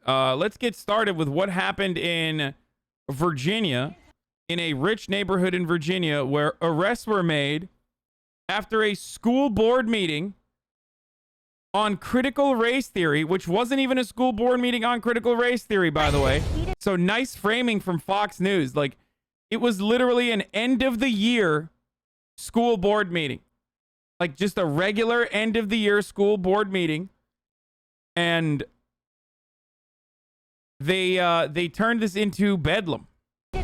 Let's get started with what happened in Virginia, in a rich neighborhood in Virginia, where arrests were made after a school board meeting on critical race theory, which wasn't even a school board meeting on critical race theory, by the way. So nice framing from Fox News. Like, it was literally an end of the year school board meeting. Like, just a regular end of the year school board meeting. And they turned this into bedlam.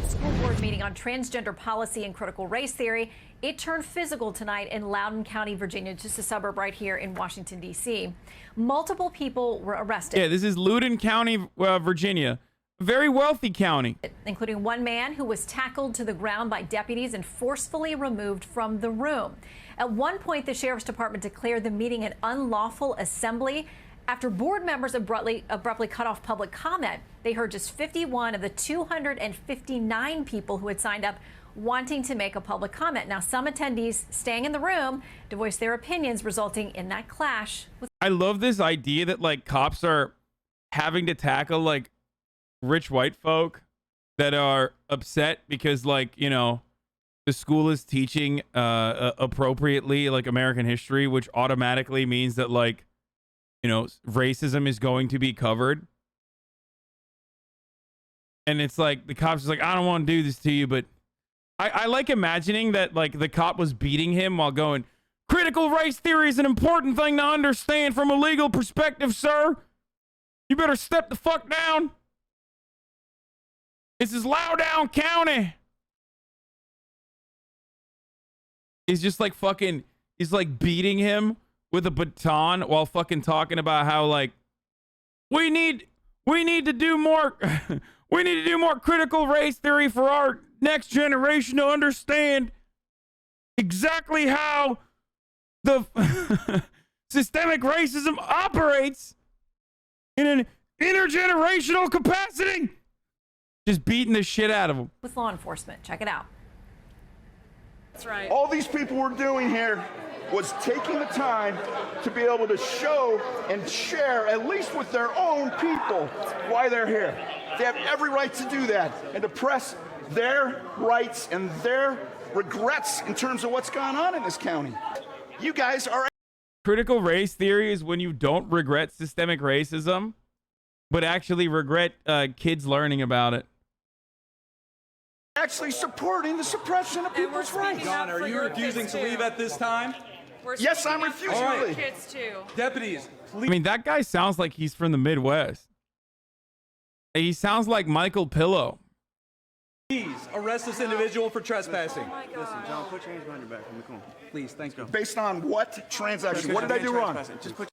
School board meeting on transgender policy and critical race theory. It turned physical tonight in Loudoun County, Virginia, just a suburb right here in Washington, D.C. Multiple people were arrested. Yeah, this is Loudoun County, Virginia. A very wealthy county. Including one man who was tackled to the ground by deputies and forcefully removed from the room. At one point, the sheriff's department declared the meeting an unlawful assembly after board members abruptly cut off public comment. They heard just 51 of the 259 people who had signed up wanting to make a public comment. Now, some attendees staying in the room to voice their opinions, resulting in that clash. I love this idea that, like, cops are having to tackle, like, rich white folk that are upset because, like, you know, the school is teaching appropriately, like, American history, which automatically means that, like, you know, racism is going to be covered. And it's like, the cop's just like, I don't want to do this to you, but I like imagining that, like, the cop was beating him while going, critical race theory is an important thing to understand from a legal perspective, sir. You better step the fuck down. This is Loudoun County. He's just like fucking, he's like beating him with a baton while fucking talking about how, like, we need to do more we need to do more critical race theory for our next generation to understand exactly how the systemic racism operates in an intergenerational capacity. Just beating the shit out of him. With law enforcement. Check it out. That's right. All these people were doing here was taking the time to be able to show and share, at least with their own people, why they're here. They have every right to do that and to press their rights and their regrets in terms of what's gone on in this county. You guys are... Critical race theory is when you don't regret systemic racism, but actually regret kids learning about it. Actually supporting the suppression of people's rights. John, are you refusing to leave at this time? Yes, I'm refusing to leave. Kids too. Deputies, please. I mean, that guy sounds like he's from the Midwest. He sounds like Michael Pillow. Please arrest this individual for trespassing. Listen, John, put your hands behind your back. Let me come. Please, thanks, Joe. Based on what transaction? What did I do wrong? Just put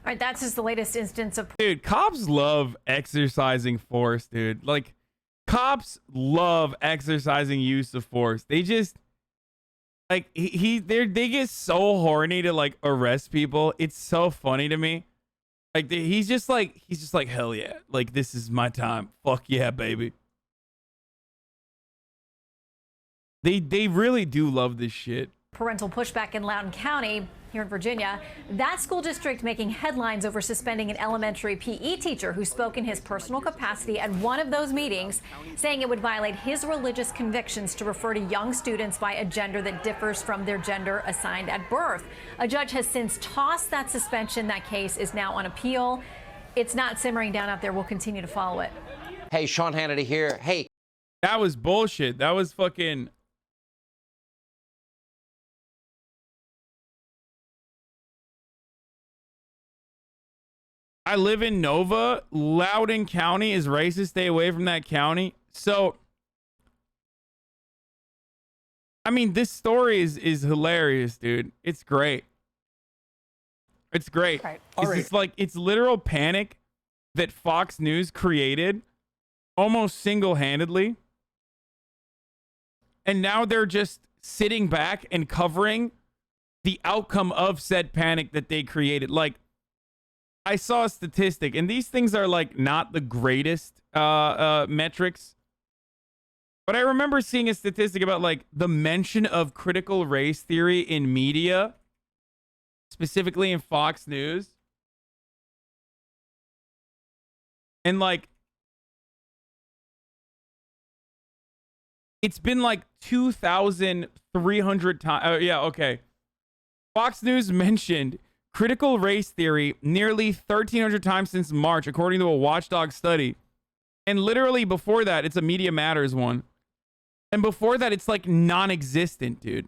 All right, that's just the latest instance of... Dude, cops love exercising force, dude. Like, cops love exercising use of force. They just... Like, they get so horny to, like, arrest people. It's so funny to me. Like, he's just like, hell yeah. Like, this is my time. Fuck yeah, baby. They really do love this shit. Parental pushback in Loudoun County here in Virginia. That school district making headlines over suspending an elementary PE teacher who spoke in his personal capacity at one of those meetings, saying it would violate his religious convictions to refer to young students by a gender that differs from their gender assigned at birth. A judge has since tossed that suspension. That case is now on appeal. It's not simmering down out there. We'll continue to follow it. Hey, Sean Hannity here. Hey. That was bullshit. That was fucking... I live in Nova. Loudoun County is racist. Stay away from that county. So, I mean, this story is hilarious, dude. It's great. It's great. Right. It's like, it's literal panic that Fox News created almost single-handedly. And now they're just sitting back and covering the outcome of said panic that they created. Like, I saw a statistic, and these things are, like, not the greatest metrics, but I remember seeing a statistic about, like, the mention of critical race theory in media, specifically in Fox News, And like, it's been like 2,300 times. Yeah, okay. Fox News mentioned critical race theory nearly 1,300 times since March, according to a Watchdog study. And literally before that, it's a Media Matters one. And before that, it's like non-existent, dude.